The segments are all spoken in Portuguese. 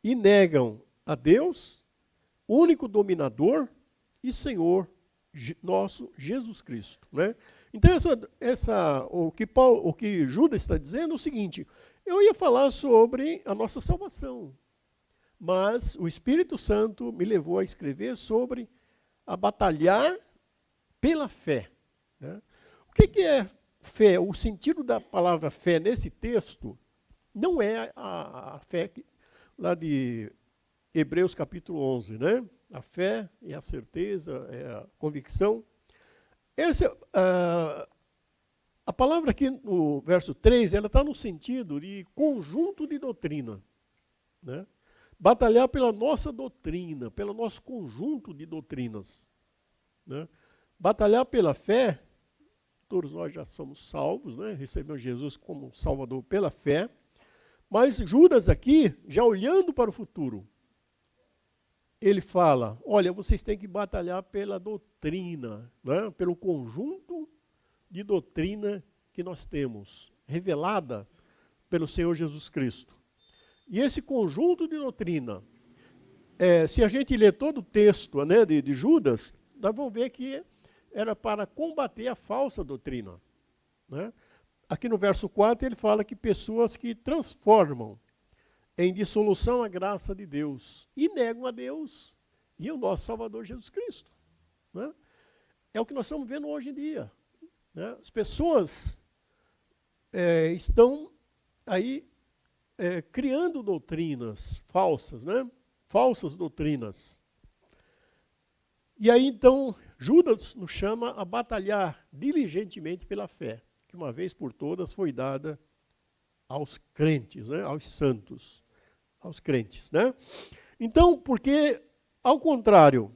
e negam a Deus, único dominador e Senhor nosso Jesus Cristo, né? Então o que Judas está dizendo é o seguinte: eu ia falar sobre a nossa salvação, mas o Espírito Santo me levou a escrever sobre a batalhar pela fé, né? O que é fé? O sentido da palavra fé nesse texto não é a fé lá de Hebreus capítulo 11, né? A fé é a certeza, é a convicção. A palavra aqui no verso 3, ela está no sentido de conjunto de doutrina, né? Batalhar pela nossa doutrina, pelo nosso conjunto de doutrinas, né? Batalhar pela fé, todos nós já somos salvos, né? Recebemos Jesus como Salvador pela fé, mas Judas aqui, já olhando para o futuro, ele fala, olha, vocês têm que batalhar pela doutrina, né? Pelo conjunto de doutrina que nós temos, revelada pelo Senhor Jesus Cristo. E esse conjunto de doutrina, se a gente ler todo o texto, né, de Judas, nós vamos ver que era para combater a falsa doutrina, né? Aqui no verso 4 ele fala que pessoas que transformam em dissolução a graça de Deus e negam a Deus e o nosso Salvador Jesus Cristo, né? É o que nós estamos vendo hoje em dia, né? As pessoas estão aí criando doutrinas falsas, né? Falsas doutrinas. E aí então Judas nos chama a batalhar diligentemente pela fé, que uma vez por todas foi dada aos crentes, né? Aos santos, aos crentes, né? Então, porque, ao contrário,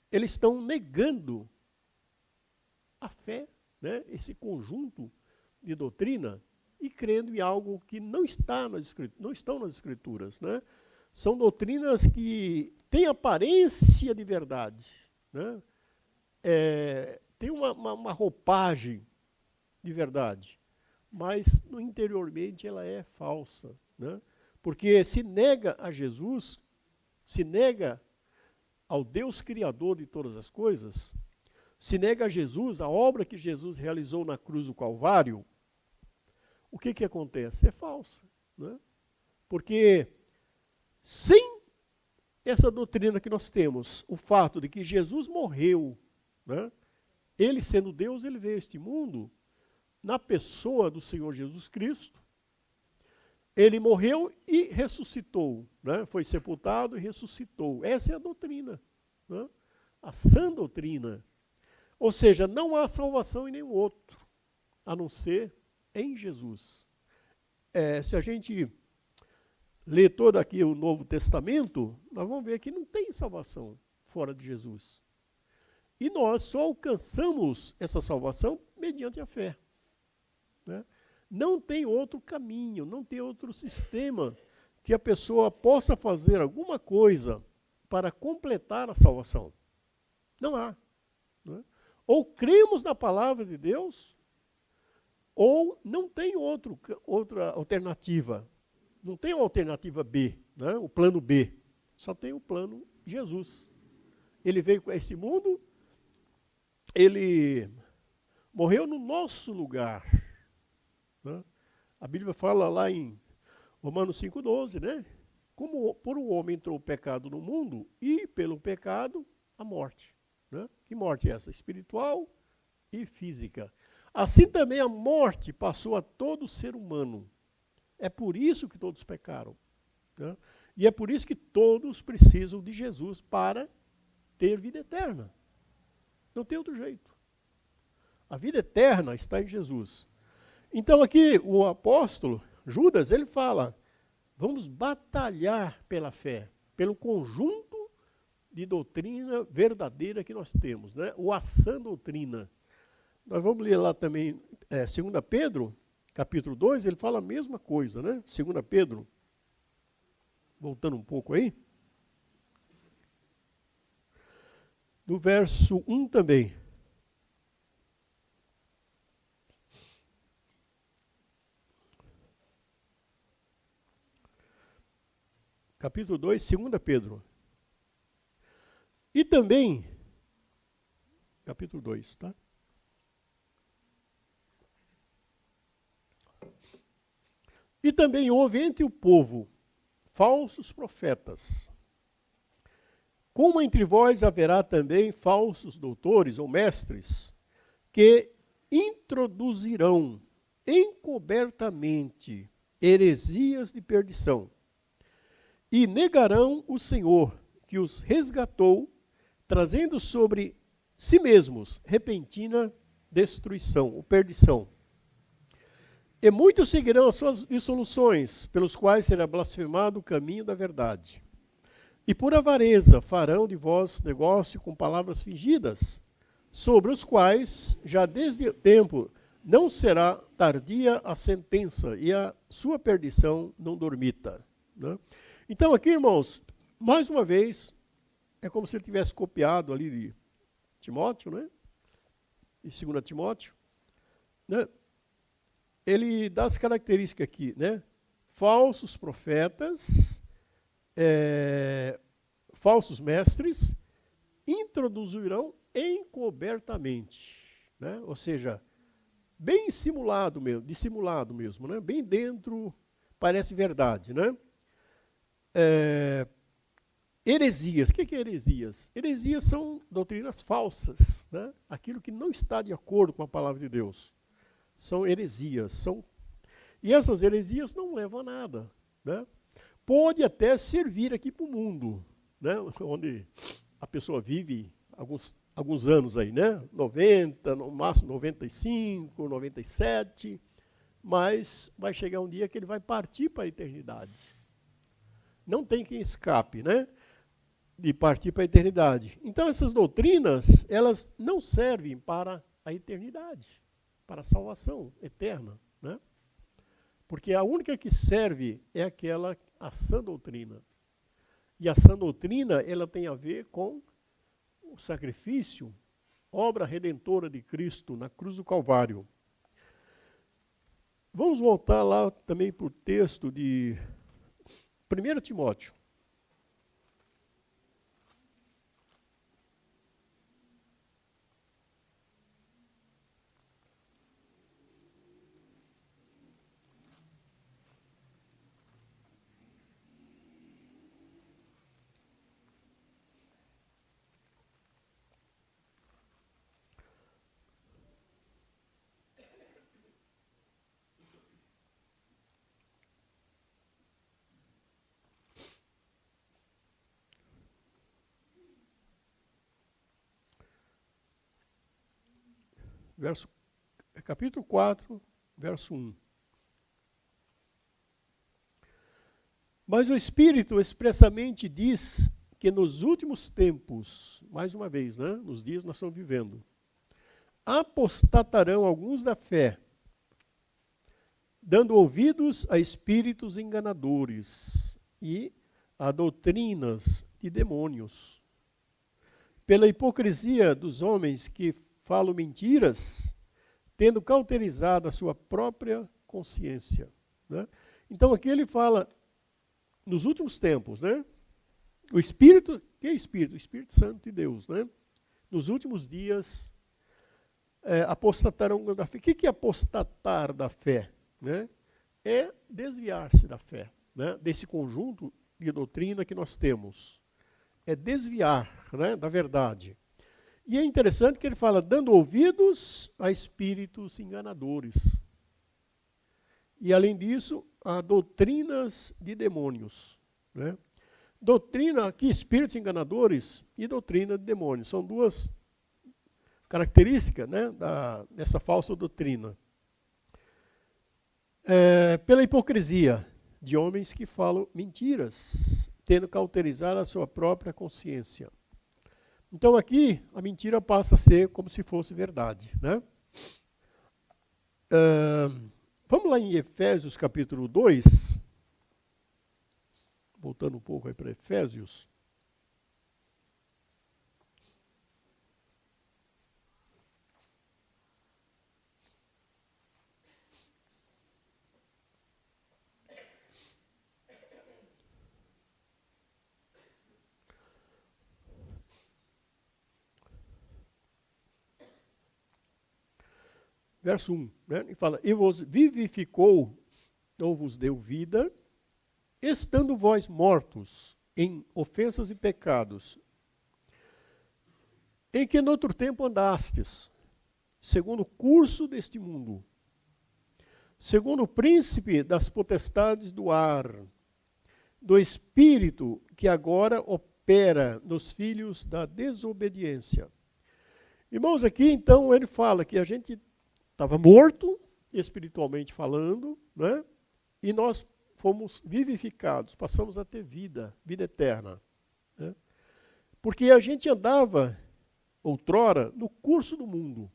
eles estão negando a fé, né? Esse conjunto de doutrina, e crendo em algo que não estão nas Escrituras, né? São doutrinas que têm aparência de verdade, né? Tem uma roupagem de verdade, mas interiormente ela é falsa, né? Porque se nega a Jesus, se nega ao Deus Criador de todas as coisas, se nega a Jesus, a obra que Jesus realizou na cruz do Calvário, o que acontece? É falsa, né? Porque sem essa doutrina que nós temos, o fato de que Jesus morreu, né? Ele sendo Deus, ele veio a este mundo na pessoa do Senhor Jesus Cristo. Ele morreu e ressuscitou, né? Foi sepultado e ressuscitou. Essa é a doutrina, né? A sã doutrina. Ou seja, não há salvação em nenhum outro, a não ser em Jesus. Se a gente ler todo aqui o Novo Testamento, nós vamos ver que não tem salvação fora de Jesus. E nós só alcançamos essa salvação mediante a fé, né? Não tem outro caminho, não tem outro sistema que a pessoa possa fazer alguma coisa para completar a salvação. Não há, né? Ou cremos na palavra de Deus, ou não tem outra alternativa. Não tem uma alternativa B, né? O plano B. Só tem o plano Jesus. Ele veio a esse mundo, ele morreu no nosso lugar, né? A Bíblia fala lá em Romanos 5,12, né? Como por um homem entrou o pecado no mundo, e pelo pecado a morte, né? Que morte é essa? Espiritual e física. Assim também a morte passou a todo ser humano. É por isso que todos pecaram, né? E é por isso que todos precisam de Jesus para ter vida eterna. Não tem outro jeito. A vida eterna está em Jesus. Então aqui o apóstolo Judas, ele fala, vamos batalhar pela fé, pelo conjunto de doutrina verdadeira que nós temos, né? Ou a sã doutrina. Nós vamos ler lá também, 2 Pedro, capítulo 2, ele fala a mesma coisa, né? 2 Pedro, voltando um pouco aí, no verso 1 também. capítulo 2, 2 Pedro. E também, capítulo 2, tá? E também houve entre o povo falsos profetas. Como entre vós haverá também falsos doutores ou mestres, que introduzirão encobertamente heresias de perdição, e negarão o Senhor, que os resgatou, trazendo sobre si mesmos repentina destruição ou perdição. E muitos seguirão as suas dissoluções, pelos quais será blasfemado o caminho da verdade. E por avareza farão de vós negócio com palavras fingidas, sobre os quais, já desde o tempo, não será tardia a sentença, e a sua perdição não dormita. Né? Então aqui, irmãos, mais uma vez, é como se ele tivesse copiado ali de Timóteo, né? E 2 Timóteo, né? Ele dá as características aqui, né? Falsos profetas, falsos mestres, introduzirão encobertamente, né? Ou seja, bem simulado mesmo, dissimulado mesmo, né? Bem dentro, parece verdade, né? Heresias. O que é heresias? Heresias são doutrinas falsas, né? Aquilo que não está de acordo com a palavra de Deus. São heresias. E essas heresias não levam a nada. Né? Pode até servir aqui para o mundo, né? Onde a pessoa vive alguns anos aí, né? 90, no máximo 95, 97, mas vai chegar um dia que ele vai partir para a eternidade. Não tem quem escape, né? De partir para a eternidade. Então essas doutrinas, elas não servem para a eternidade, para a salvação eterna, né? Porque a única que serve é a sã doutrina. E a sã doutrina, ela tem a ver com o sacrifício, obra redentora de Cristo na cruz do Calvário. Vamos voltar lá também para o texto de 1 Timóteo. Capítulo 4, verso 1. Mas o Espírito expressamente diz que nos últimos tempos, mais uma vez, né, nos dias que nós estamos vivendo, apostatarão alguns da fé, dando ouvidos a espíritos enganadores e a doutrinas de demônios. Pela hipocrisia dos homens que falam mentiras, tendo cauterizado a sua própria consciência. Né? Então aqui ele fala, nos últimos tempos, né? O Espírito, que é Espírito? O Espírito Santo de Deus, né? Nos últimos dias, apostatarão da fé. O que é apostatar da fé? Né? É desviar-se da fé, né? Desse conjunto de doutrina que nós temos. É desviar, né, da verdade. E é interessante que ele fala, dando ouvidos a espíritos enganadores. E além disso, a doutrinas de demônios. Né? Doutrina, aqui, espíritos enganadores e doutrina de demônios. São duas características, né, dessa falsa doutrina. Pela hipocrisia de homens que falam mentiras, tendo cauterizado a sua própria consciência. Então aqui a mentira passa a ser como se fosse verdade. Né? Vamos lá em Efésios capítulo 2, voltando um pouco aí para Efésios. verso 1, né? Ele fala, e vos vivificou, ou vos deu vida, estando vós mortos em ofensas e pecados, em que noutro tempo andastes, segundo o curso deste mundo, segundo o príncipe das potestades do ar, do espírito que agora opera nos filhos da desobediência. Irmãos, aqui então ele fala que a gente estava morto, espiritualmente falando, né? E nós fomos vivificados, passamos a ter vida, vida eterna. Né? Porque a gente andava, outrora, no curso do mundo.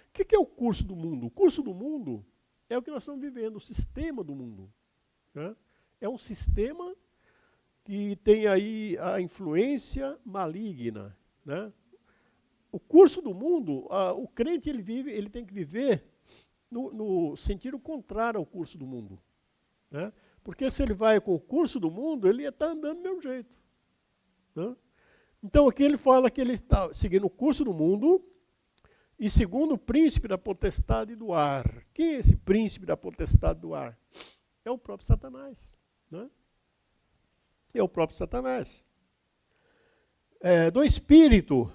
O que é o curso do mundo? O curso do mundo é o que nós estamos vivendo, o sistema do mundo. Né? É um sistema que tem aí a influência maligna. Né? O curso do mundo, o crente ele tem que viver no sentido contrário ao curso do mundo. Né? Porque se ele vai com o curso do mundo, ele ia estar andando do mesmo jeito. Né? Então aqui ele fala que ele está seguindo o curso do mundo e segundo o príncipe da potestade do ar. Quem é esse príncipe da potestade do ar? É o próprio Satanás. Né? É o próprio Satanás. Do espírito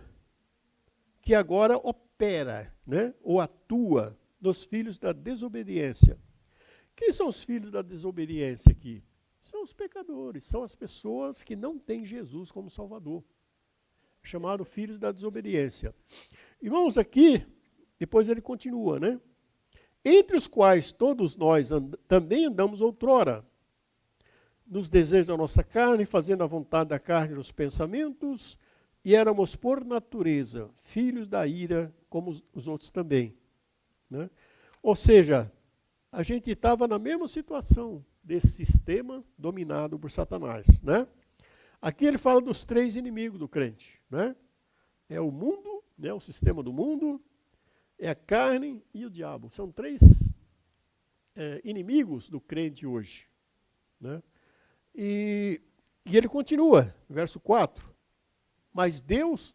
que agora opera, né? Ou atua nos filhos da desobediência. Quem são os filhos da desobediência aqui? São os pecadores, são as pessoas que não têm Jesus como Salvador. Chamado filhos da desobediência. Irmãos, aqui, depois ele continua, né? Entre os quais todos nós também andamos outrora, nos desejos da nossa carne, fazendo a vontade da carne nos pensamentos, e éramos por natureza filhos da ira, como os outros também. Né? Ou seja, a gente estava na mesma situação desse sistema dominado por Satanás. Né? Aqui ele fala dos 3 inimigos do crente. Né? É o mundo, né? O sistema do mundo, é a carne e o diabo. São 3 inimigos do crente hoje. Né? E ele continua, verso 4. Mas Deus,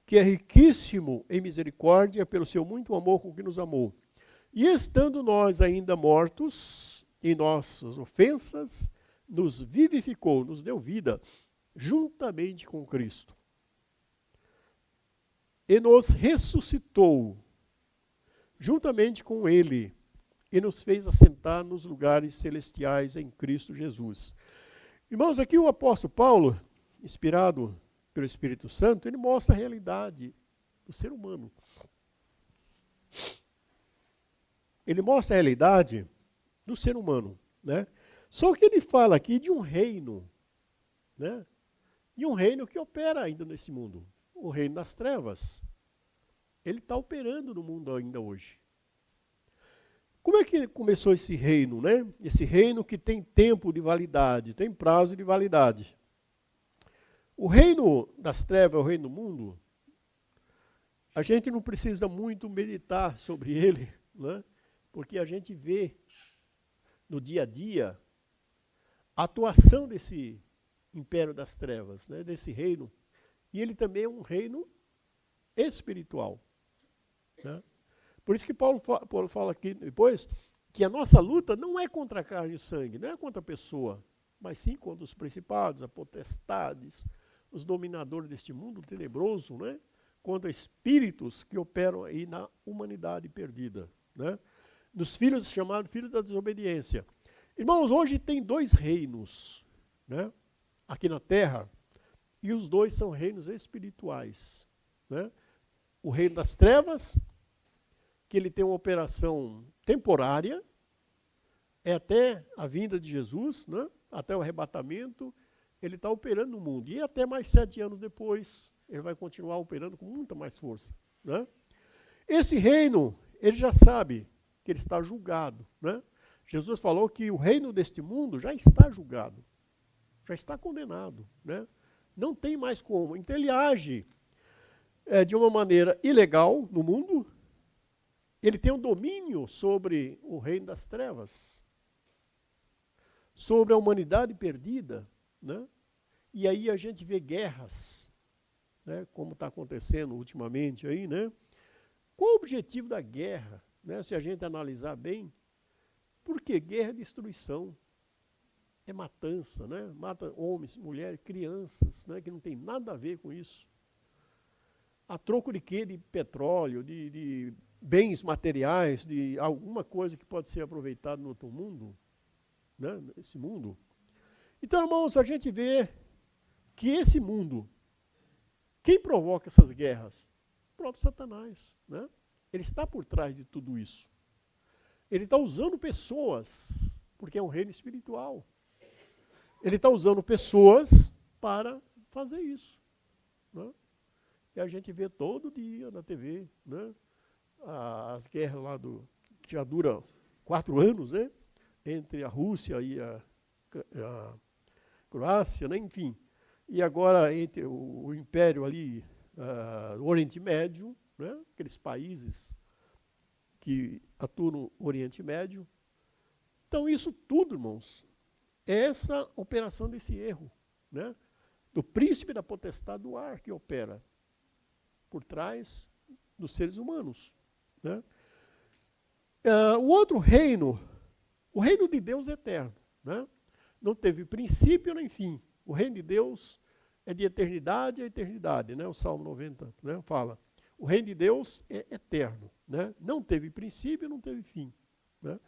que é riquíssimo em misericórdia, pelo seu muito amor com que nos amou, e estando nós ainda mortos em nossas ofensas, nos vivificou, nos deu vida, juntamente com Cristo. E nos ressuscitou, juntamente com Ele, e nos fez assentar nos lugares celestiais em Cristo Jesus. Irmãos, aqui o apóstolo Paulo, inspirado pelo Espírito Santo, ele mostra a realidade do ser humano. Ele mostra a realidade do ser humano. Né? Só que ele fala aqui de um reino, né? E um reino que opera ainda nesse mundo, o reino das trevas. Ele está operando no mundo ainda hoje. Como é que começou esse reino, né? Esse reino que tem tempo de validade, tem prazo de validade. O reino das trevas, o reino do mundo, a gente não precisa muito meditar sobre ele, né? Porque a gente vê no dia a dia a atuação desse império das trevas, né? Desse reino. E ele também é um reino espiritual. Né? Por isso que Paulo fala aqui depois que a nossa luta não é contra a carne e sangue, não é contra a pessoa, mas sim contra os principados, as potestades, os dominadores deste mundo tenebroso, né? Contra espíritos que operam aí na humanidade perdida. Né? Dos filhos chamados filhos da desobediência. Irmãos, hoje tem 2 reinos, né? Aqui na terra, e os 2 são reinos espirituais. Né? O reino das trevas, que ele tem uma operação temporária, é até a vinda de Jesus, né? Até o arrebatamento, ele está operando no mundo. E até mais 7 anos depois, ele vai continuar operando com muita mais força. Né? Esse reino, ele já sabe que ele está julgado. Né? Jesus falou que o reino deste mundo já está julgado, já está condenado. Né? Não tem mais como. Então ele age de uma maneira ilegal no mundo, ele tem um domínio sobre o reino das trevas, sobre a humanidade perdida, né? E aí a gente vê guerras, né? Como está acontecendo ultimamente aí, né? Qual o objetivo da guerra? né, se a gente analisar bem, porque guerra é destruição, é matança, né? Mata homens, mulheres, crianças, né, que não tem nada a ver com isso. A troco de quê? De petróleo, de bens materiais, de alguma coisa que pode ser aproveitada no outro mundo, né, nesse mundo. Então, irmãos, a gente vê que esse mundo, quem provoca essas guerras? O próprio Satanás, né? Ele está por trás de tudo isso. Ele está usando pessoas, porque é um reino espiritual. Ele está usando pessoas para fazer isso, né? E a gente vê todo dia na TV, né, as guerras lá que já duram 4 anos, né, entre a Rússia e a Croácia, né, enfim. E agora entre o Império ali, o Oriente Médio, né, aqueles países que atuam no Oriente Médio. Então isso tudo, irmãos, é essa operação desse erro, né, do príncipe da potestade do ar que opera por trás dos seres humanos, né? O outro reino, o reino de Deus é eterno, né? Não teve princípio nem fim. O reino de Deus é de eternidade a eternidade, né? O Salmo 90, né, fala. O reino de Deus é eterno, né? Não teve princípio, não teve fim, né?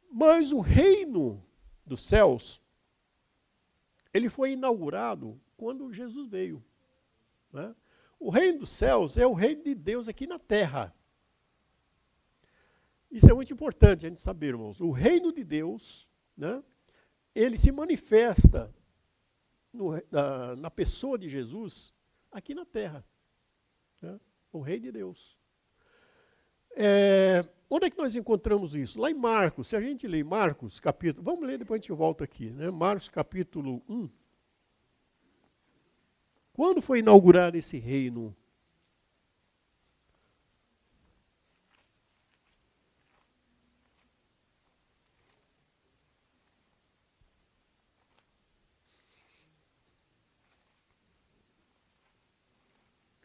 Mas o reino dos céus, ele foi inaugurado quando Jesus veio, né? O reino dos céus é o reino de Deus aqui na terra. Isso é muito importante a gente saber, irmãos. O reino de Deus, né, ele se manifesta na pessoa de Jesus aqui na terra, né? O reino de Deus. Onde é que nós encontramos isso? Lá em Marcos. Se a gente ler Marcos, capítulo... Vamos ler, depois a gente volta aqui, né? Marcos, capítulo 1. Quando foi inaugurado esse reino?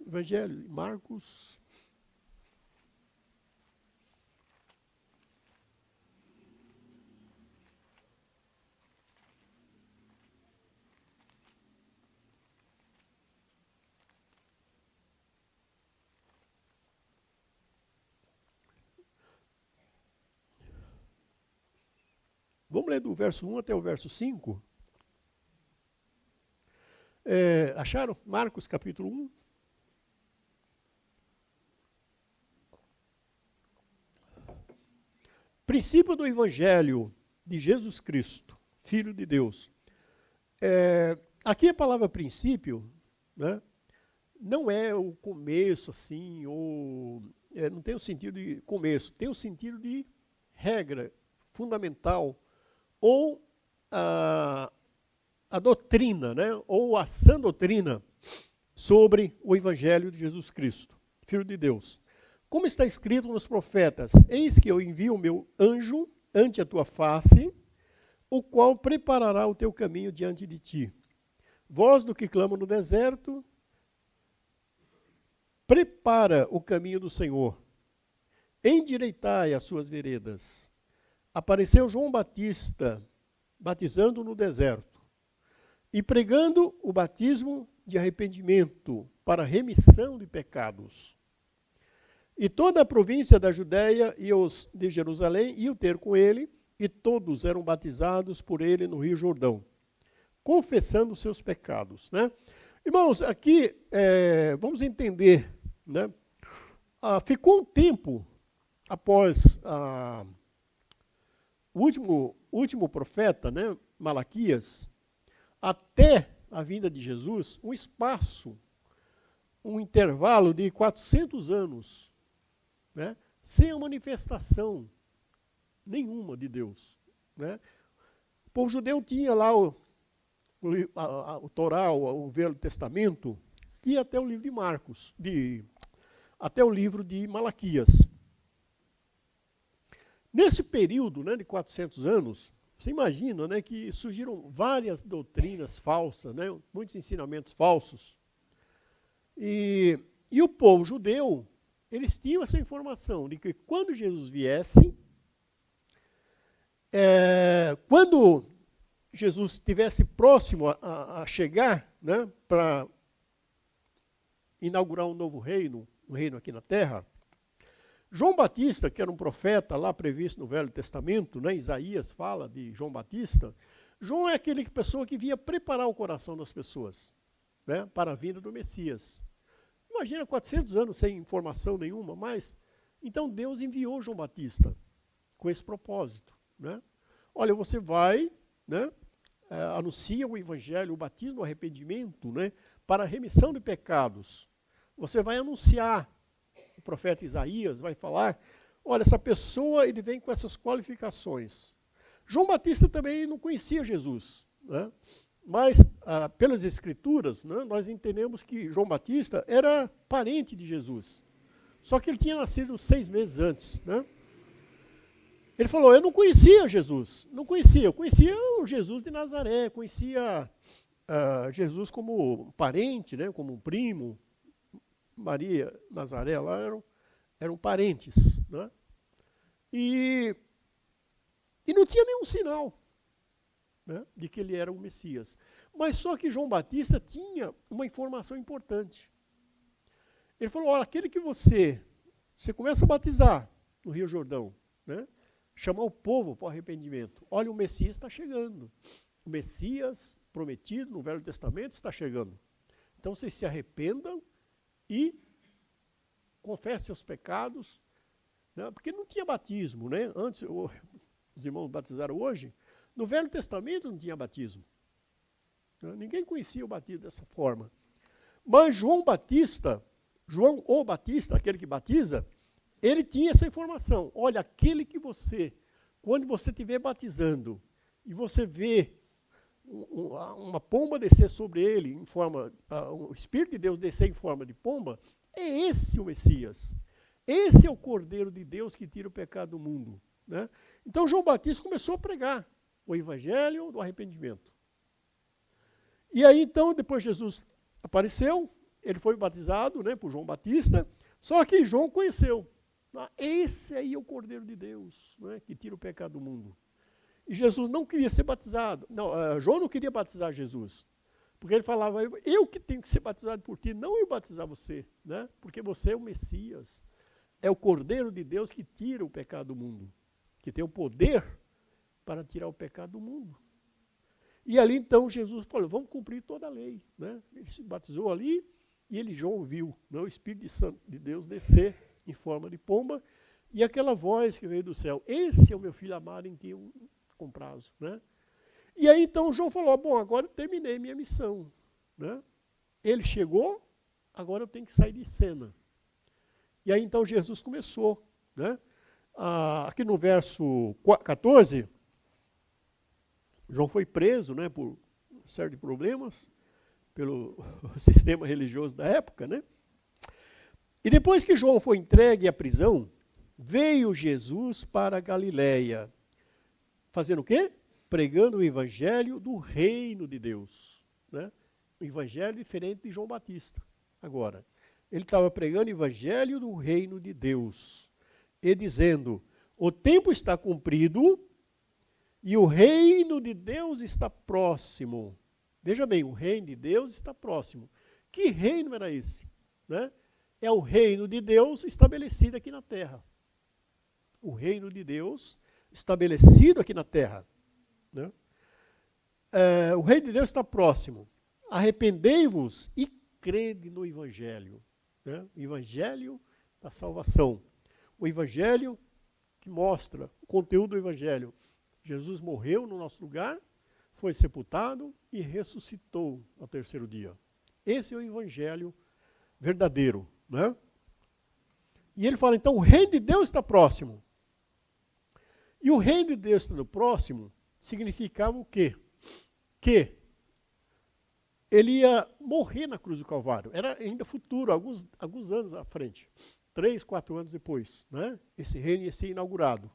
Evangelho, Marcos. Vamos ler do verso 1 até o verso 5? Acharam? Marcos, capítulo 1. Princípio do Evangelho de Jesus Cristo, Filho de Deus. Aqui a palavra princípio, né, não é o começo assim, ou não tem o sentido de começo, tem o sentido de regra fundamental, ou a doutrina, né, ou a sã doutrina sobre o Evangelho de Jesus Cristo, Filho de Deus. Como está escrito nos profetas, eis que eu envio o meu anjo ante a tua face, o qual preparará o teu caminho diante de ti. Voz do que clama no deserto, prepara o caminho do Senhor, endireitai as suas veredas. Apareceu João Batista, batizando no deserto, e pregando o batismo de arrependimento para remissão de pecados. E toda a província da Judéia e os de Jerusalém iam ter com ele, e todos eram batizados por ele no Rio Jordão, confessando seus pecados, né? Irmãos, aqui vamos entender, né? Ficou um tempo após o último profeta, né, Malaquias, até a vinda de Jesus, um espaço, um intervalo de 400 anos, né, sem a manifestação nenhuma de Deus, né? O povo judeu tinha lá o Torá, o Velho Testamento, que ia até o livro de Marcos, até o livro de Malaquias. Nesse período, né, de 400 anos, você imagina, né, que surgiram várias doutrinas falsas, né, muitos ensinamentos falsos. E o povo judeu eles tinham essa informação de que quando Jesus viesse, quando Jesus estivesse próximo a chegar, né, para inaugurar um novo reino, um reino aqui na terra, João Batista, que era um profeta lá previsto no Velho Testamento, né, Isaías fala de João Batista. João é aquele pessoa que vinha preparar o coração das pessoas, né, para a vinda do Messias. Imagina 400 anos sem informação nenhuma, mas então Deus enviou João Batista com esse propósito, né? Olha, você vai, né, anuncia o evangelho, o batismo, o arrependimento, né, para a remissão de pecados. Você vai anunciar. O profeta Isaías vai falar, olha, essa pessoa, ele vem com essas qualificações. João Batista também não conhecia Jesus, né? Mas, pelas escrituras, né, nós entendemos que João Batista era parente de Jesus. Só que ele tinha nascido 6 meses antes, né? Ele falou, eu não conhecia Jesus, não conhecia, eu conhecia o Jesus de Nazaré, conhecia Jesus como parente, né, como um primo. Maria, Nazaré, lá eram parentes, né? E não tinha nenhum sinal, né, de que ele era o Messias. Mas só que João Batista tinha uma informação importante. Ele falou, olha, aquele que você começa a batizar no Rio Jordão, né, chamar o povo para o arrependimento. Olha, o Messias está chegando. O Messias prometido no Velho Testamento está chegando. Então vocês se arrependam e confesse seus pecados, né? Porque não tinha batismo, né? Antes, os irmãos batizaram hoje, no Velho Testamento não tinha batismo, né? Ninguém conhecia o batismo dessa forma. Mas João o Batista, aquele que batiza, ele tinha essa informação. Olha, aquele que quando você estiver batizando, e você vê uma pomba descer sobre ele, o Espírito de Deus descer em forma de pomba, é esse o Messias. Esse é o Cordeiro de Deus que tira o pecado do mundo, né? Então João Batista começou a pregar o evangelho do arrependimento. E aí então, depois Jesus apareceu, ele foi batizado, né, por João Batista, só que João conheceu. Esse aí é o Cordeiro de Deus, né, que tira o pecado do mundo. E Jesus não queria ser batizado. Não, João não queria batizar Jesus. Porque ele falava, eu que tenho que ser batizado por ti, não eu batizar você, né? Porque você é o Messias. É o Cordeiro de Deus que tira o pecado do mundo. Que tem o poder para tirar o pecado do mundo. E ali então Jesus falou, vamos cumprir toda a lei, né? Ele se batizou ali e João viu, né, o Espírito de Deus descer em forma de pomba e aquela voz que veio do céu, esse é o meu filho amado em quem eu comprazo, né? E aí então João falou, bom, agora eu terminei minha missão, né? Ele chegou, agora eu tenho que sair de cena. E aí então Jesus começou, né? Aqui no verso 14, João foi preso, né, por uma série de problemas, pelo sistema religioso da época, né? E depois que João foi entregue à prisão, veio Jesus para a Galileia, fazendo o quê? Pregando o evangelho do reino de Deus, né? Um evangelho diferente de João Batista. Agora, ele estava pregando o evangelho do reino de Deus e dizendo, o tempo está cumprido e o reino de Deus está próximo. Veja bem, o reino de Deus está próximo. Que reino era esse, né? É o reino de Deus estabelecido aqui na terra. O reino de Deus estabelecido aqui na terra, né? O reino de Deus está próximo. Arrependei-vos e crede no evangelho, né? O evangelho da salvação. O evangelho que mostra o conteúdo do evangelho. Jesus morreu no nosso lugar, foi sepultado e ressuscitou ao 3º dia. Esse é o evangelho verdadeiro, né? E ele fala, então, o reino de Deus está próximo. E o reino de Deus estando próximo significava o quê? Que ele ia morrer na cruz do Calvário. Era ainda futuro, alguns anos à frente. 3, 4 anos depois, né? Esse reino ia ser inaugurado.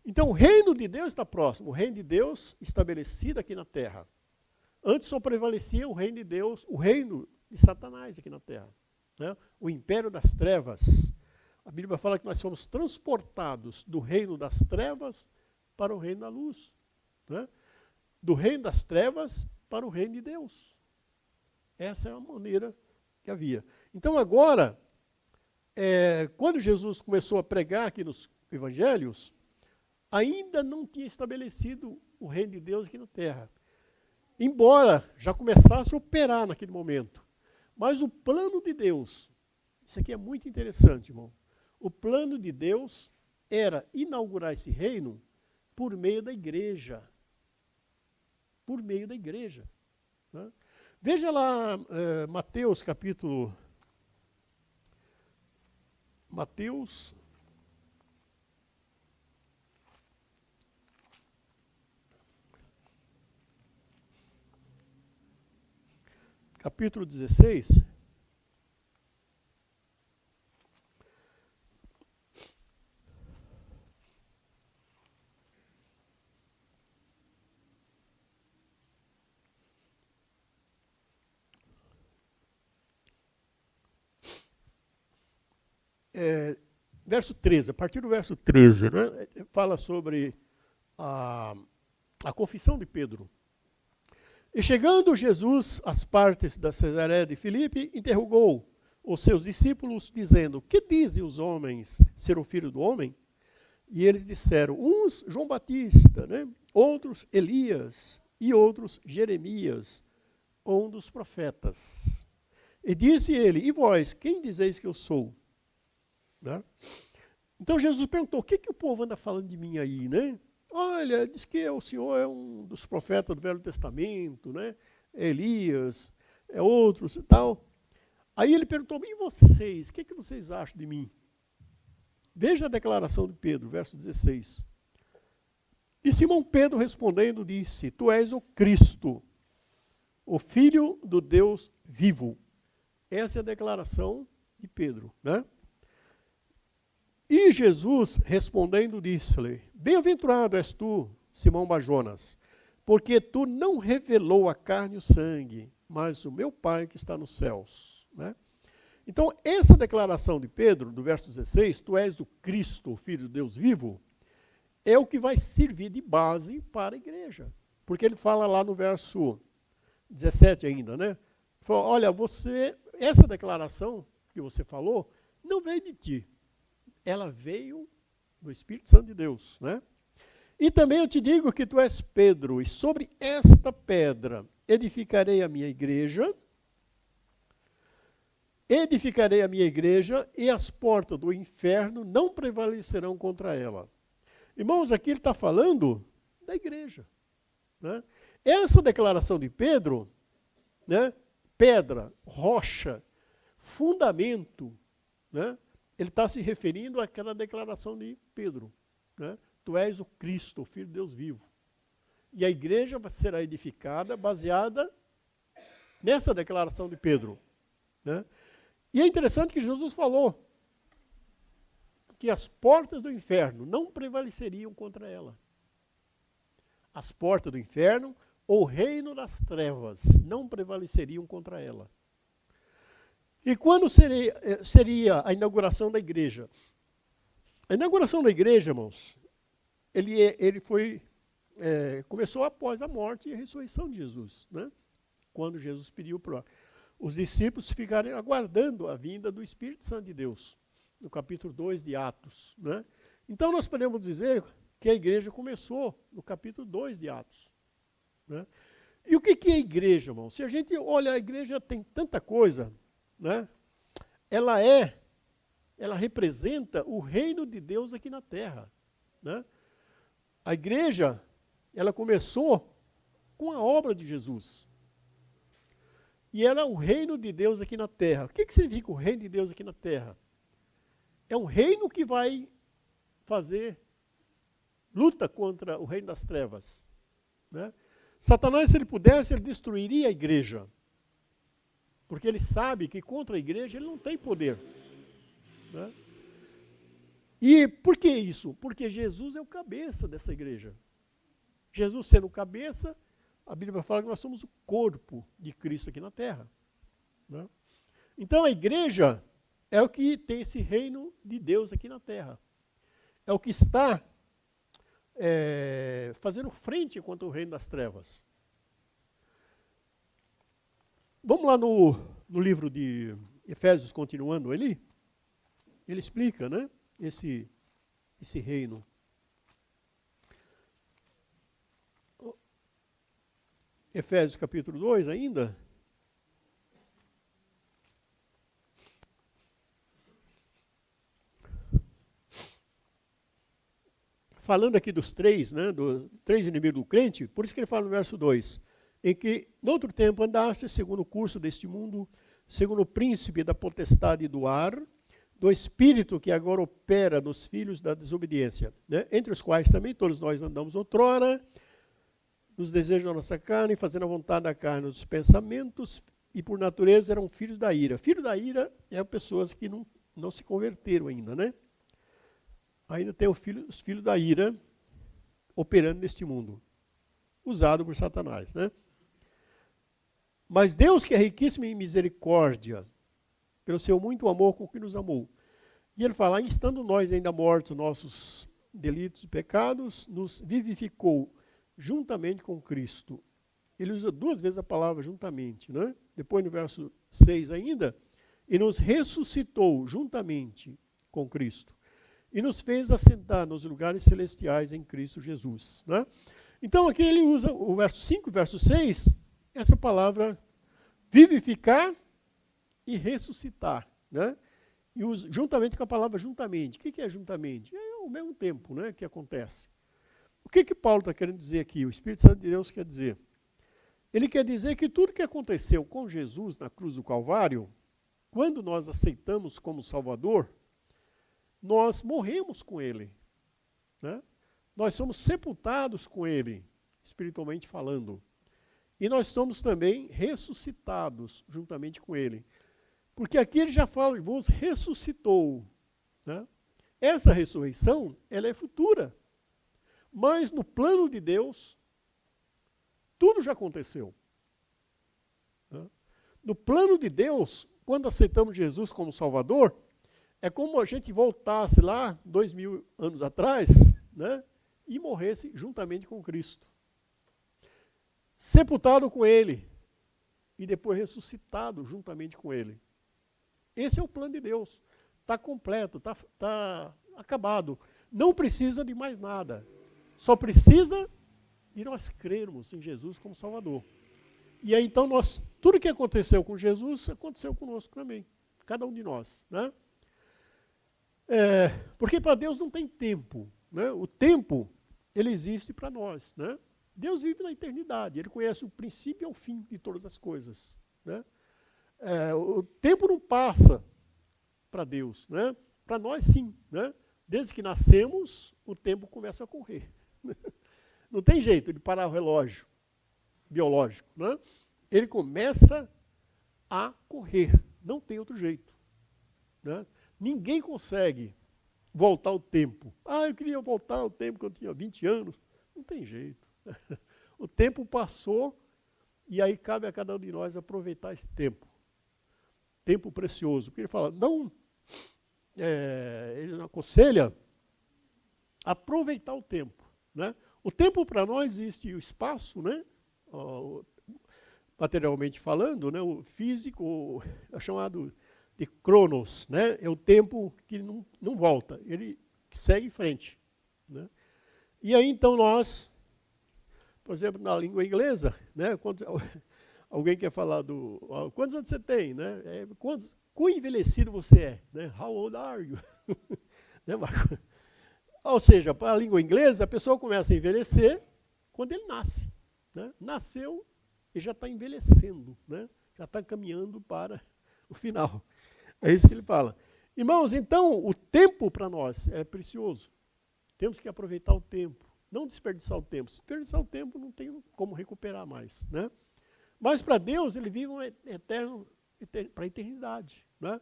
Então, o reino de Deus está próximo. O reino de Deus estabelecido aqui na terra. Antes só prevalecia o reino de Deus, o reino de Satanás aqui na terra, né? O império das trevas. A Bíblia fala que nós fomos transportados do reino das trevas para o reino da luz. Né? Do reino das trevas para o reino de Deus. Essa é a maneira que havia. Então agora, quando Jesus começou a pregar aqui nos evangelhos, ainda não tinha estabelecido o reino de Deus aqui na terra. Embora já começasse a operar naquele momento. Mas o plano de Deus, isso aqui é muito interessante, irmão. O plano de Deus era inaugurar esse reino por meio da igreja. Por meio da igreja. Né? Veja lá Mateus capítulo... Mateus... Capítulo 16. Verso 13, a partir do verso 13, né, fala sobre a confissão de Pedro. E chegando Jesus às partes da Cesareia de Filipe, interrogou os seus discípulos, dizendo: que dizem os homens ser o filho do homem? E eles disseram, uns João Batista, né, outros Elias, e outros Jeremias, ou um dos profetas. E disse ele: e vós, quem dizeis que eu sou? Né? Então Jesus perguntou: o que o povo anda falando de mim aí, né? Olha, diz que o Senhor é um dos profetas do Velho Testamento, né? Elias, outros e tal. Aí ele perguntou: e vocês, o que vocês acham de mim? Veja a declaração de Pedro, verso 16. E Simão Pedro respondendo disse: tu és o Cristo, o Filho do Deus vivo. Essa é a declaração de Pedro, né? E Jesus, respondendo, disse-lhe: bem-aventurado és tu, Simão Bajonas, porque tu não revelou a carne e o sangue, mas o meu Pai que está nos céus. Né? Então, essa declaração de Pedro, do verso 16, tu és o Cristo, o Filho de Deus vivo, é o que vai servir de base para a igreja. Porque ele fala lá no verso 17 ainda, né? Fala, olha, essa declaração que você falou, não veio de ti. Ela veio do Espírito Santo de Deus, né? E também eu te digo que tu és Pedro, e sobre esta pedra edificarei a minha igreja, e as portas do inferno não prevalecerão contra ela. Irmãos, aqui ele está falando da igreja. Né? Essa declaração de Pedro, né? Pedra, rocha, fundamento, né? Ele está se referindo àquela declaração de Pedro. Né? Tu és o Cristo, o Filho de Deus vivo. E a igreja será edificada baseada nessa declaração de Pedro. Né? E é interessante que Jesus falou que as portas do inferno não prevaleceriam contra ela. As portas do inferno, ou o reino das trevas, não prevaleceriam contra ela. E quando seria a inauguração da igreja? A inauguração da igreja, irmãos, começou após a morte e a ressurreição de Jesus. Né? Quando Jesus pediu para os discípulos ficarem aguardando a vinda do Espírito Santo de Deus, no capítulo 2 de Atos. Né? Então nós podemos dizer que a igreja começou no capítulo 2 de Atos. Né? E o que é a igreja, irmão? Se a gente olha, a igreja tem tanta coisa, né? Ela representa o reino de Deus aqui na terra. Né? A igreja, ela começou com a obra de Jesus. E ela é o reino de Deus aqui na terra. O que significa o reino de Deus aqui na terra? É um reino que vai fazer luta contra o reino das trevas. Né? Satanás, se ele pudesse, ele destruiria a igreja. Porque ele sabe que contra a igreja ele não tem poder. Né? E por que isso? Porque Jesus é o cabeça dessa igreja. Jesus sendo o cabeça, a Bíblia fala que nós somos o corpo de Cristo aqui na terra. Né? Então a igreja, é o que tem esse reino de Deus aqui na terra. É o que está fazendo frente contra o reino das trevas. Vamos lá no livro de Efésios, continuando ali. Ele explica, né, esse reino. Efésios capítulo 2 ainda. Falando aqui dos três, né, dos três inimigos do crente, por isso que ele fala no verso 2, em que, no outro tempo, andaste segundo o curso deste mundo, segundo o príncipe da potestade do ar, do espírito que agora opera nos filhos da desobediência, né, entre os quais também todos nós andamos outrora, nos desejos da nossa carne, fazendo a vontade da carne, dos pensamentos, e por natureza eram filhos da ira. Filho da ira é pessoas que não se converteram ainda, né? Ainda tem os filhos da ira operando neste mundo, usado por Satanás, né? Mas Deus, que é riquíssimo em misericórdia, pelo seu muito amor com que nos amou. E ele fala, estando nós ainda mortos, nossos delitos e pecados, nos vivificou juntamente com Cristo. Ele usa duas vezes a palavra juntamente, né? Depois no verso 6 ainda, e nos ressuscitou juntamente com Cristo. E nos fez assentar nos lugares celestiais em Cristo Jesus, né? Então aqui ele usa o verso 5 e verso 6, essa palavra vivificar e ressuscitar, né? E usa juntamente com a palavra juntamente. O que é juntamente? É o mesmo tempo, né, que acontece. O que Paulo está querendo dizer aqui? O Espírito Santo de Deus quer dizer? Ele quer dizer que tudo que aconteceu com Jesus na cruz do Calvário, quando nós aceitamos como Salvador, nós morremos com Ele, né? Nós somos sepultados com Ele, espiritualmente falando. E nós somos também ressuscitados juntamente com Ele. Porque aqui ele já fala, vos ressuscitou, né? Essa ressurreição, ela é futura. Mas no plano de Deus, tudo já aconteceu, né? No plano de Deus, quando aceitamos Jesus como Salvador, é como a gente voltasse lá 2000 anos atrás, né, e morresse juntamente com Cristo. Sepultado com Ele e depois ressuscitado juntamente com Ele. Esse é o plano de Deus. Está completo, está acabado. Não precisa de mais nada. Só precisa de nós crermos em Jesus como Salvador. E aí então tudo que aconteceu com Jesus, aconteceu conosco também. Cada um de nós, né? Porque para Deus não tem tempo, né? O tempo, ele existe para nós, né? Deus vive na eternidade, Ele conhece o princípio e o fim de todas as coisas, né? O tempo não passa para Deus, né? Para nós sim, né? Desde que nascemos, o tempo começa a correr. Não tem jeito de parar o relógio biológico, né? Ele começa a correr, não tem outro jeito, né? Ninguém consegue voltar o tempo. Eu queria voltar ao tempo que eu tinha 20 anos. Não tem jeito. O tempo passou e aí cabe a cada um de nós aproveitar esse tempo. Tempo precioso. Porque ele fala, ele não aconselha aproveitar o tempo, né? O tempo para nós existe o espaço, né? Materialmente falando, né? O físico é chamado de cronos, né? É o tempo que não volta, ele segue em frente, né? E aí então nós, por exemplo, na língua inglesa, né? Quando alguém quer falar quantos anos você tem, né? Quão envelhecido você é, né? How old are you? Né, Marco? Ou seja, para a língua inglesa, a pessoa começa a envelhecer quando ele nasce, né? Nasceu e já está envelhecendo, né? Já está caminhando para o final. É isso que ele fala. Irmãos, então, o tempo para nós é precioso. Temos que aproveitar o tempo, não desperdiçar o tempo. Se desperdiçar o tempo, não tem como recuperar mais, né? Mas para Deus, ele vive um eterno, para a eternidade, né?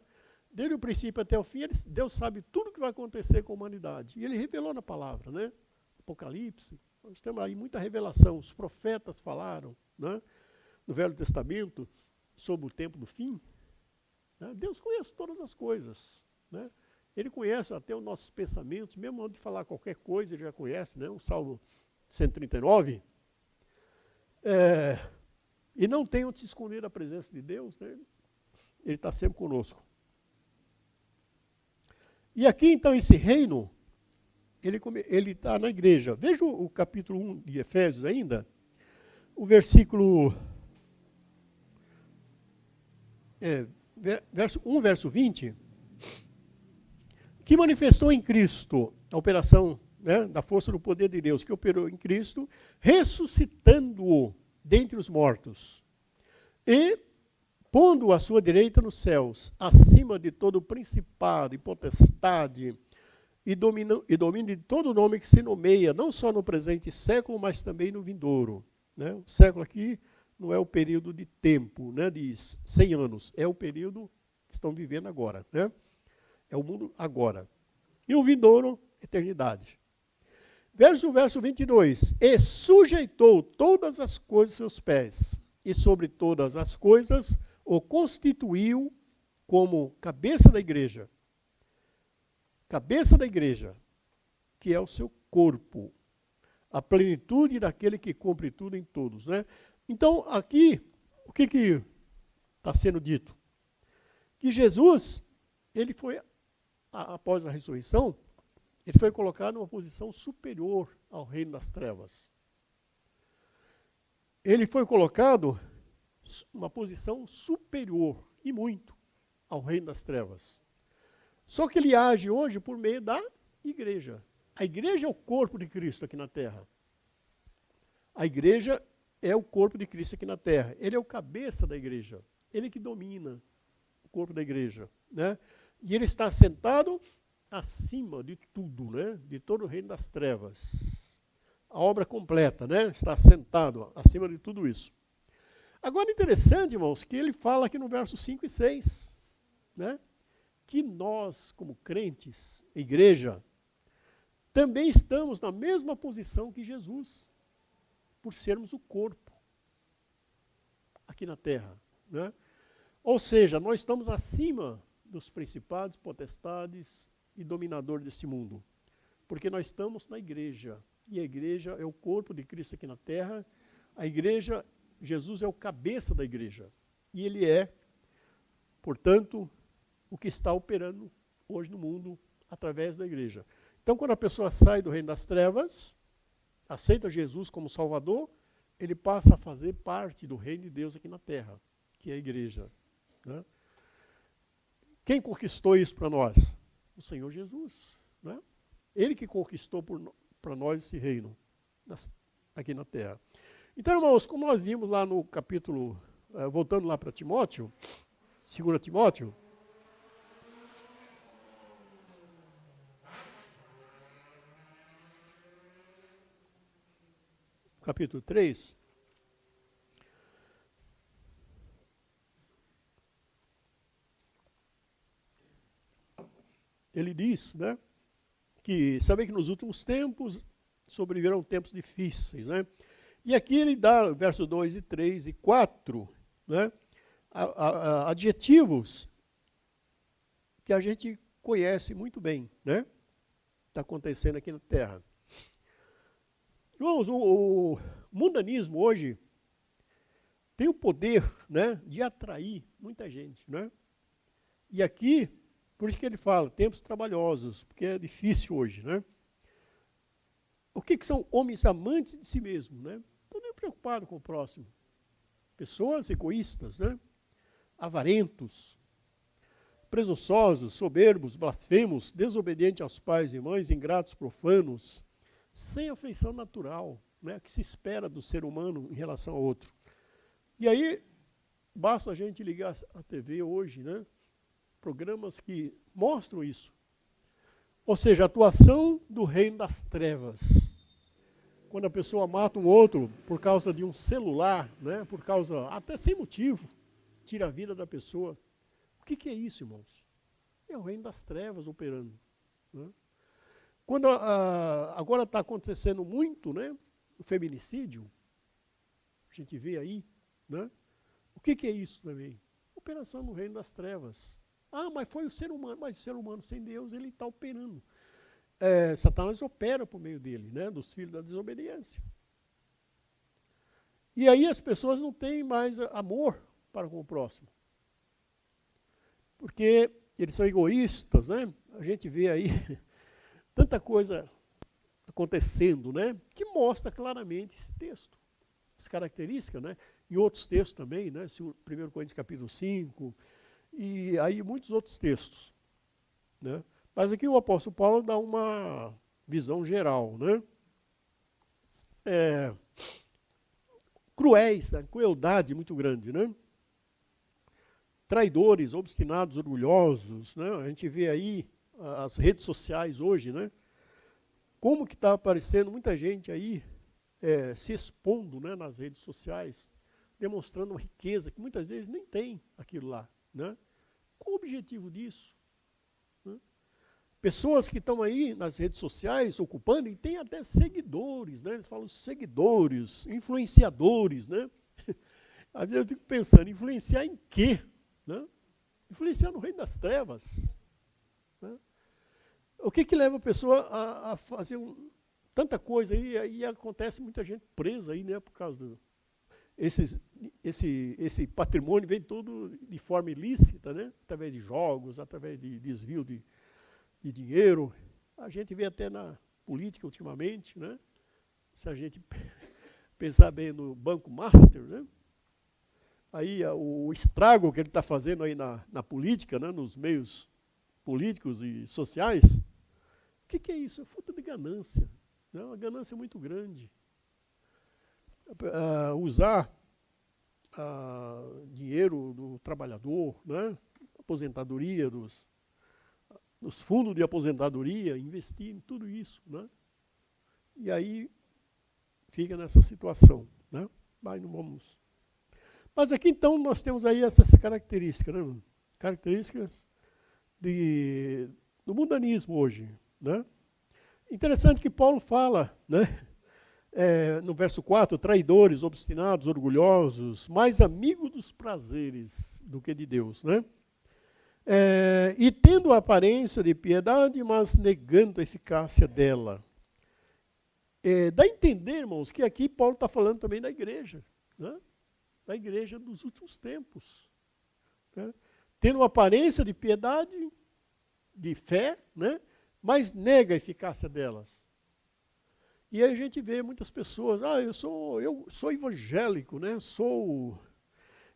Desde o princípio até o fim, Deus sabe tudo o que vai acontecer com a humanidade. E ele revelou na palavra, né? Apocalipse, nós temos aí muita revelação. Os profetas falaram, né, no Velho Testamento sobre o tempo do fim. Né? Deus conhece todas as coisas. Né? Ele conhece até os nossos pensamentos, mesmo antes de falar qualquer coisa, ele já conhece, né? O Salmo 139. E não tem onde se esconder da presença de Deus, né? Ele está sempre conosco. E aqui, então, esse reino, ele está na igreja. Veja o capítulo 1 de Efésios ainda, o versículo... verso 1, verso 20, que manifestou em Cristo a operação, né, da força do poder de Deus, que operou em Cristo, ressuscitando-o dentre os mortos, e pondo-o à sua direita nos céus, acima de todo principado e potestade, e domínio de todo nome que se nomeia, não só no presente século, mas também no vindouro. Né? O século aqui não é o período de tempo, né, de 100 anos, é o período que estão vivendo agora. Né? É o mundo agora. E o vindouro, eternidade. Verso 22. E sujeitou todas as coisas aos seus pés, e sobre todas as coisas o constituiu como cabeça da igreja. Cabeça da igreja, que é o seu corpo. A plenitude daquele que cumpre tudo em todos. Né? Então, aqui, o que está sendo dito? Que Jesus, ele foi, após a ressurreição, ele foi colocado numa posição superior ao reino das trevas. Ele foi colocado numa posição superior, e muito, ao reino das trevas. Só que ele age hoje por meio da igreja. A igreja é o corpo de Cristo aqui na terra. A igreja é o corpo de Cristo aqui na terra. Ele é o cabeça da igreja. Ele que domina o corpo da igreja. Né? E ele está sentado acima de tudo, né? De todo o reino das trevas. A obra completa, né? Está sentado acima de tudo isso. Agora, interessante, irmãos, que ele fala aqui no verso 5 e 6, né? Que nós, como crentes, igreja, também estamos na mesma posição que Jesus, por sermos o corpo aqui na terra. Né? Ou seja, nós estamos acima dos principados, potestades e dominadores deste mundo, porque nós estamos na igreja, e a igreja é o corpo de Cristo aqui na terra. A igreja, Jesus é o cabeça da igreja, e ele é, portanto, o que está operando hoje no mundo através da igreja. Então, quando a pessoa sai do reino das trevas, aceita Jesus como Salvador, ele passa a fazer parte do reino de Deus aqui na terra, que é a igreja. Né? Quem conquistou isso para nós? O Senhor Jesus. Né? Ele que conquistou para nós esse reino aqui na terra. Então, irmãos, como nós vimos lá no capítulo, voltando lá para Timóteo, 2 Timóteo, capítulo 3, ele diz, né, que sabe que nos últimos tempos sobreviverão tempos difíceis, né? E aqui ele dá, verso 2 e 3 e 4, né, adjetivos que a gente conhece muito bem, né? Está acontecendo aqui na Terra. Irmãos, o mundanismo hoje tem o poder, né, de atrair muita gente, né? E aqui, por isso que ele fala, tempos trabalhosos, porque é difícil hoje, né? O que são homens amantes de si mesmos, né? Estão nem preocupados com o próximo. Pessoas egoístas, né? Avarentos, presunçosos, soberbos, blasfemos, desobedientes aos pais e mães, ingratos, profanos, sem afeição natural, né, que se espera do ser humano em relação ao outro. E aí, basta a gente ligar a TV hoje, né, programas que mostram isso. Ou seja, a atuação do reino das trevas. Quando a pessoa mata um outro por causa de um celular, né, por causa, até sem motivo, tira a vida da pessoa. O que é isso, irmãos? É o reino das trevas operando. Né? Quando agora está acontecendo muito, né, o feminicídio, a gente vê aí, né? O que é isso também? operação no reino das trevas. Ah, mas foi o ser humano. Mas o ser humano sem Deus, ele está operando. Satanás opera por meio dele, né, dos filhos da desobediência. E aí as pessoas não têm mais amor para com o próximo. Porque eles são egoístas, né? A gente vê aí tanta coisa acontecendo, né? Que mostra claramente esse texto, as características, né? Em outros textos também, né? 1 Coríntios capítulo 5, e aí muitos outros textos, né? Mas aqui o apóstolo Paulo dá uma visão geral, né? Cruéis, a crueldade muito grande, né? Traidores, obstinados, orgulhosos, né? A gente vê aí as redes sociais hoje, né? Como que está aparecendo muita gente aí se expondo, né, nas redes sociais, demonstrando uma riqueza que muitas vezes nem tem aquilo lá, né? Qual o objetivo disso? Né? Pessoas que estão aí nas redes sociais ocupando e tem até seguidores, né? Eles falam seguidores, influenciadores, né? Às vezes eu fico pensando, influenciar em quê? Né? Influenciar no reino das trevas. Né? O que leva a pessoa a fazer tanta coisa aí, e acontece muita gente presa aí, né, por causa do... Esse patrimônio vem todo de forma ilícita, né? Através de jogos, através de desvio de dinheiro. A gente vê até na política ultimamente, né? Se a gente pensar bem no Banco Master, né? Aí o estrago que ele está fazendo aí na política, né? Nos meios políticos e sociais. O que é isso? É fruto de ganância. Né? Uma ganância muito grande. Usar dinheiro do trabalhador, né? Aposentadoria, dos fundos de aposentadoria, investir em tudo isso. Né? E aí fica nessa situação. Né? Mas não vamos... Mas aqui então nós temos aí essas características, né? Características do mundanismo hoje. Né? Interessante que Paulo fala, né? No verso 4, traidores, obstinados, orgulhosos, mais amigos dos prazeres do que de Deus. Né? E tendo a aparência de piedade, mas negando a eficácia dela. Dá a entender, irmãos, que aqui Paulo está falando também da igreja. Né? Da igreja dos últimos tempos. Né? Tendo uma aparência de piedade, de fé, né? Mas nega a eficácia delas. E aí a gente vê muitas pessoas, eu sou evangélico, né? Sou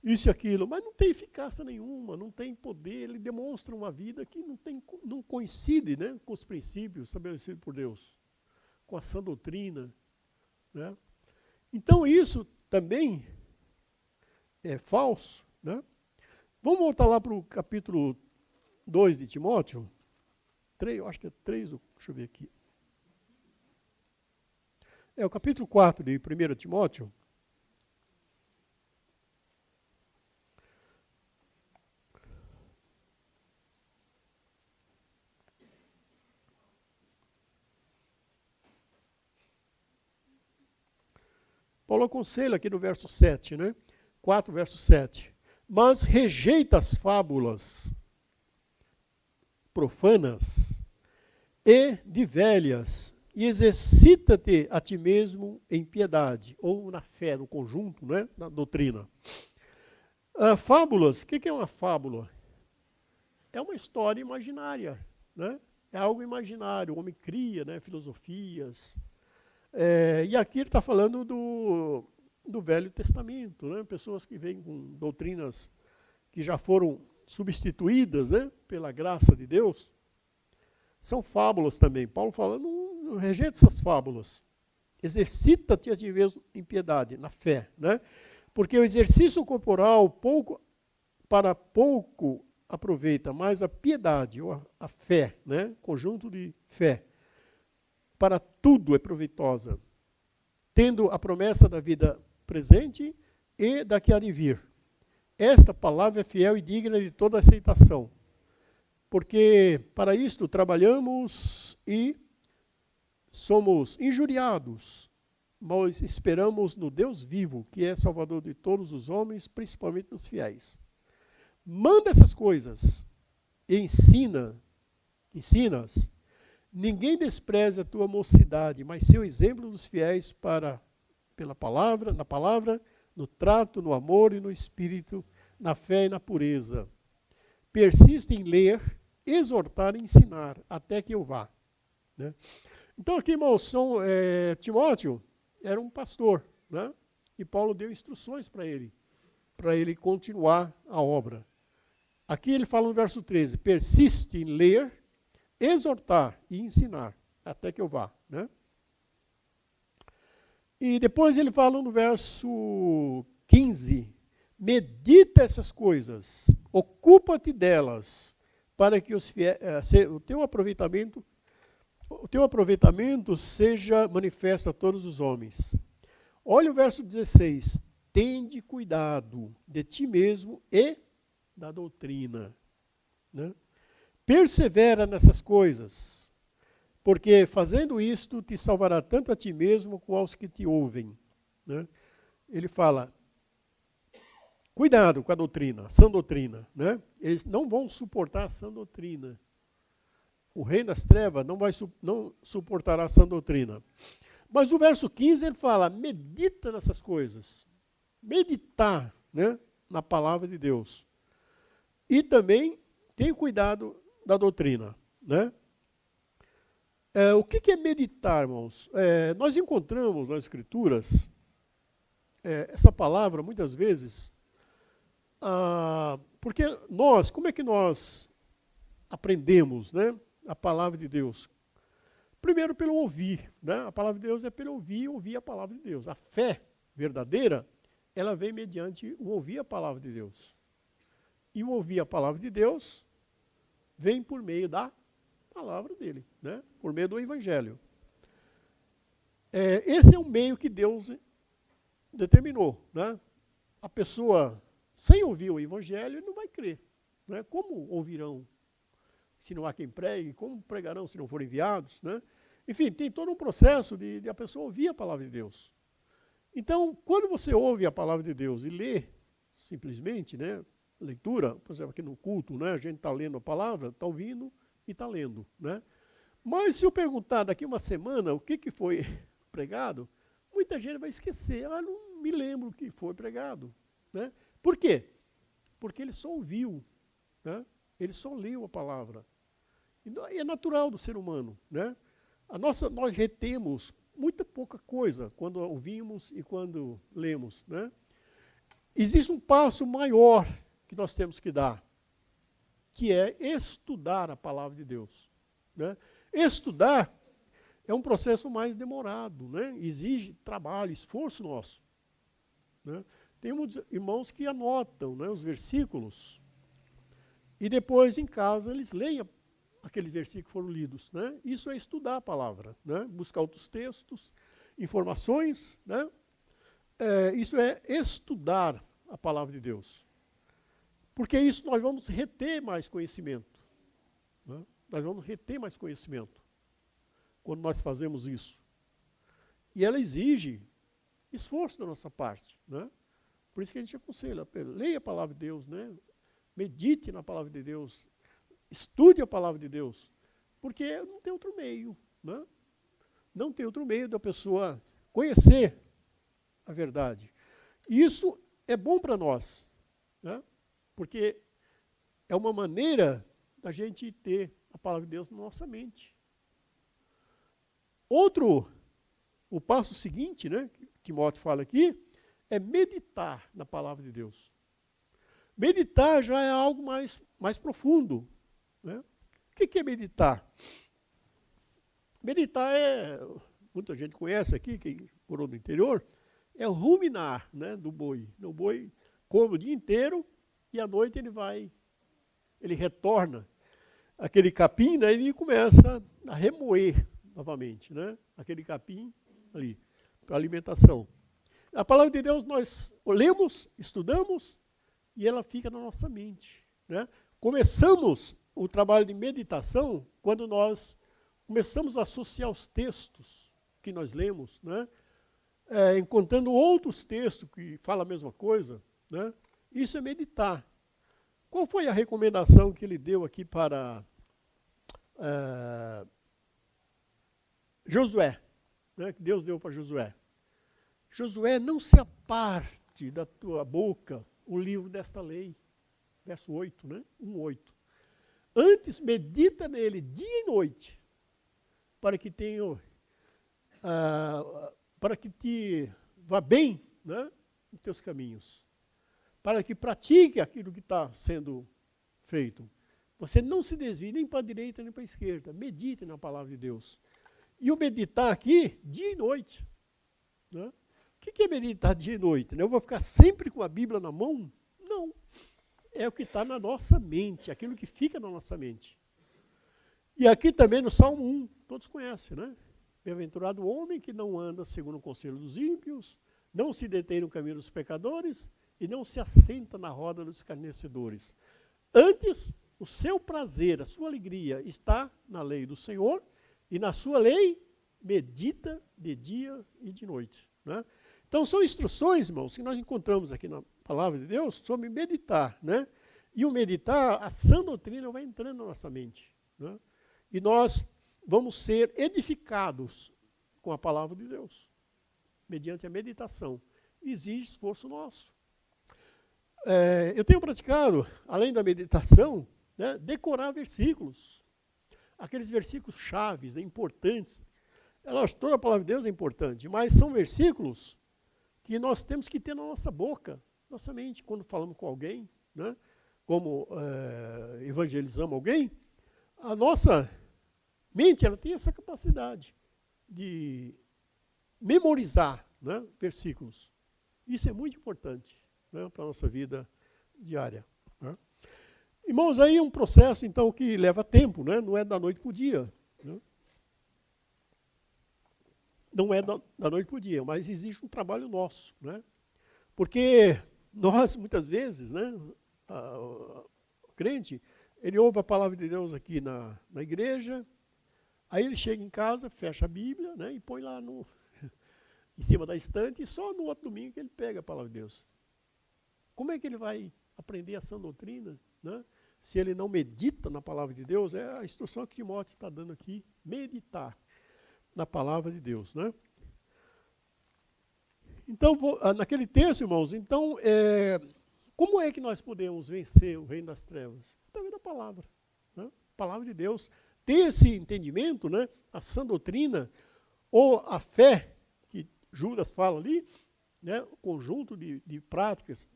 isso e aquilo, mas não tem eficácia nenhuma, não tem poder, ele demonstra uma vida que não coincide, né, com os princípios estabelecidos por Deus, com a sã doutrina. Né? Então isso também é falso. Né? Vamos voltar lá para o capítulo 2 de Timóteo. 3, eu acho que é 3, deixa eu ver aqui. O capítulo 4 de 1 Timóteo. Paulo aconselha aqui no verso 7, né? 4, verso 7. Mas rejeita as fábulas profanas e de velhas, e exercita-te a ti mesmo em piedade, ou na fé, no conjunto, né? Na doutrina. Fábulas, o que é uma fábula? É uma história imaginária, né? É algo imaginário, o homem cria, né? Filosofias. E aqui ele está falando do Velho Testamento, né? Pessoas que vêm com doutrinas que já foram substituídas, né? Pela graça de Deus. São fábulas também. Paulo fala, não rejeita essas fábulas. Exercita-te a ti mesmo em piedade, na fé. Né? Porque o exercício corporal para pouco aproveita, mas a piedade, ou a fé, né? Conjunto de fé, para tudo é proveitosa, tendo a promessa da vida presente e da que há de vir. Esta palavra é fiel e digna de toda aceitação, porque para isto trabalhamos e somos injuriados, mas esperamos no Deus vivo, que é Salvador de todos os homens, principalmente dos fiéis. manda essas coisas e ensina-as. Ninguém despreze a tua mocidade, mas seu exemplo dos fiéis pela palavra, na palavra, no trato, no amor e no espírito, na fé e na pureza. Persiste em ler, exortar e ensinar, até que eu vá. Né? Então aqui, irmãos, Timóteo era um pastor, né? E Paulo deu instruções para ele continuar a obra. Aqui ele fala no verso 13, persiste em ler, exortar e ensinar, até que eu vá. Né? E depois ele fala no verso 15, medita essas coisas, ocupa-te delas, para que o teu aproveitamento seja manifesto a todos os homens. Olha o verso 16, tende cuidado de ti mesmo e da doutrina. Né? Persevera nessas coisas, porque fazendo isto te salvará tanto a ti mesmo como aos que te ouvem. Né? Ele fala, cuidado com a doutrina, a sã doutrina. Né? Eles não vão suportar a sã doutrina. O reino das trevas não suportará a sã doutrina. Mas o verso 15 ele fala, medita nessas coisas. Meditar, né, na palavra de Deus. E também tem cuidado da doutrina. Né? O que é meditar, irmãos? Nós encontramos nas Escrituras essa palavra, muitas vezes, porque como é que nós aprendemos, né, a palavra de Deus? Primeiro pelo ouvir, né? A palavra de Deus é pelo ouvir a palavra de Deus. A fé verdadeira, ela vem mediante o ouvir a palavra de Deus. E o ouvir a palavra de Deus vem por meio da palavra dele, né? Por meio do evangelho. Esse é o meio que Deus determinou. Né? A pessoa, sem ouvir o evangelho, não vai crer. Né? Como ouvirão se não há quem pregue? Como pregarão se não forem enviados? Né? Enfim, tem todo um processo de a pessoa ouvir a palavra de Deus. Então, quando você ouve a palavra de Deus e lê, simplesmente, né, leitura, por exemplo, aqui no culto, né, a gente está lendo a palavra, está ouvindo e está lendo. Né? Mas se eu perguntar daqui uma semana o que foi pregado, muita gente vai esquecer. Não me lembro o que foi pregado. Né? Por quê? Porque ele só ouviu. Né? Ele só leu a palavra. E é natural do ser humano. Né? Nós retemos muita pouca coisa quando ouvimos e quando lemos. Né? Existe um passo maior que nós temos que dar, que é estudar a palavra de Deus. Né? Estudar é um processo mais demorado, né? Exige trabalho, esforço nosso. Né? Tem muitos irmãos que anotam, né, os versículos e depois em casa eles leem aqueles versículos que foram lidos. Né? Isso é estudar a palavra, né? Buscar outros textos, informações. Né? Isso é estudar a palavra de Deus. Porque isso nós vamos reter mais conhecimento. Né? Nós vamos reter mais conhecimento quando nós fazemos isso. E ela exige esforço da nossa parte. Né? Por isso que a gente aconselha, leia a palavra de Deus, né? Medite na palavra de Deus, estude a palavra de Deus, porque não tem outro meio. Né? Não tem outro meio da pessoa conhecer a verdade. E isso é bom para nós, né? Porque é uma maneira da gente ter a palavra de Deus na nossa mente. O passo seguinte, né, que Timóteo fala aqui, é meditar na palavra de Deus. Meditar já é algo mais profundo. Né? O que é meditar? Meditar muita gente conhece aqui, quem morou no interior, é o ruminar, né, do boi. O boi come o dia inteiro e à noite ele retorna aquele capim, né, e ele começa a remoer novamente, né, aquele capim ali, para alimentação. A palavra de Deus nós lemos, estudamos, e ela fica na nossa mente. Né? Começamos o trabalho de meditação quando nós começamos a associar os textos que nós lemos, né? Encontrando outros textos que falam a mesma coisa. Né? Isso é meditar. Qual foi a recomendação que ele deu aqui para Josué? Né, que Deus deu para Josué. Josué, não se aparte da tua boca o livro desta lei. Verso 8, né? 1:8. Antes medita nele dia e noite, para que para que te vá bem, né, nos teus caminhos, para que pratique aquilo que está sendo feito. Você não se desvie nem para a direita nem para a esquerda. Medite na palavra de Deus. E o meditar aqui, dia e noite. Né? O que é meditar dia e noite? Eu vou ficar sempre com a Bíblia na mão? Não. É o que está na nossa mente, aquilo que fica na nossa mente. E aqui também no Salmo 1, todos conhecem, né? Bem-aventurado o homem que não anda segundo o conselho dos ímpios, não se detém no caminho dos pecadores e não se assenta na roda dos escarnecedores. Antes, o seu prazer, a sua alegria está na lei do Senhor e na sua lei medita de dia e de noite. Né? Então são instruções, irmãos, que nós encontramos aqui na palavra de Deus sobre meditar. Né? E o meditar, a sã doutrina vai entrando na nossa mente. Né? E nós vamos ser edificados com a palavra de Deus, mediante a meditação. Exige esforço nosso. Eu tenho praticado, além da meditação, né, decorar versículos. Aqueles versículos chaves, né, importantes. Toda a palavra de Deus é importante, mas são versículos que nós temos que ter na nossa boca, nossa mente, quando falamos com alguém, né, como evangelizamos alguém, a nossa mente, ela tem essa capacidade de memorizar, né, versículos. Isso é muito importante, né, para a nossa vida diária. Né. Irmãos, aí é um processo, então, que leva tempo, né, não é da noite para o dia. Né. Não é da noite para o dia, mas existe um trabalho nosso. Né, porque nós, muitas vezes, né, o crente, ele ouve a palavra de Deus aqui na igreja. Aí ele chega em casa, fecha a Bíblia, né, e põe lá em cima da estante, e só no outro domingo que ele pega a palavra de Deus. Como é que ele vai aprender a sã doutrina, né, se ele não medita na palavra de Deus? É a instrução que Timóteo está dando aqui, meditar na palavra de Deus. Né? Então, naquele texto, irmãos, então, como é que nós podemos vencer o reino das trevas? Através da palavra. Né? A palavra de Deus. Ter esse entendimento, né, a sã doutrina, ou a fé, que Judas fala ali, né, o conjunto de práticas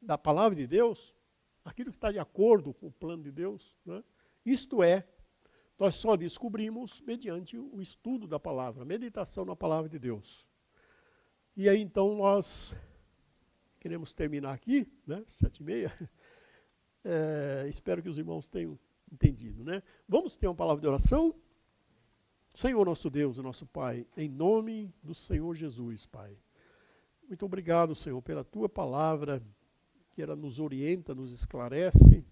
da palavra de Deus, aquilo que está de acordo com o plano de Deus, né, isto é, nós só descobrimos mediante o estudo da palavra, a meditação na palavra de Deus. E aí então nós queremos terminar aqui, né, 7:30, espero que os irmãos tenham entendido, né? Vamos ter uma palavra de oração? Senhor nosso Deus e nosso Pai, em nome do Senhor Jesus, Pai. Muito obrigado, Senhor, pela Tua palavra, que ela nos orienta, nos esclarece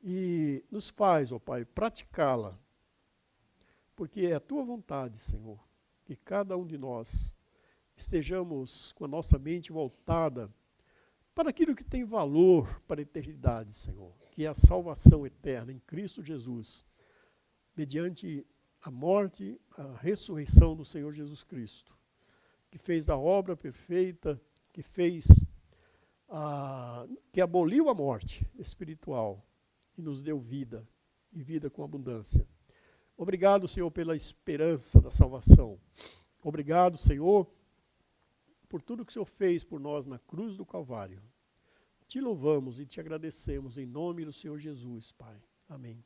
e nos faz, ó Pai, praticá-la. Porque é a Tua vontade, Senhor, que cada um de nós estejamos com a nossa mente voltada para aquilo que tem valor para a eternidade, Senhor, que é a salvação eterna em Cristo Jesus, mediante a morte, a ressurreição do Senhor Jesus Cristo, que fez a obra perfeita, que aboliu a morte espiritual e nos deu vida, e vida com abundância. Obrigado, Senhor, pela esperança da salvação. Obrigado, Senhor, por tudo que o Senhor fez por nós na cruz do Calvário. Te louvamos e te agradecemos em nome do Senhor Jesus, Pai. Amém.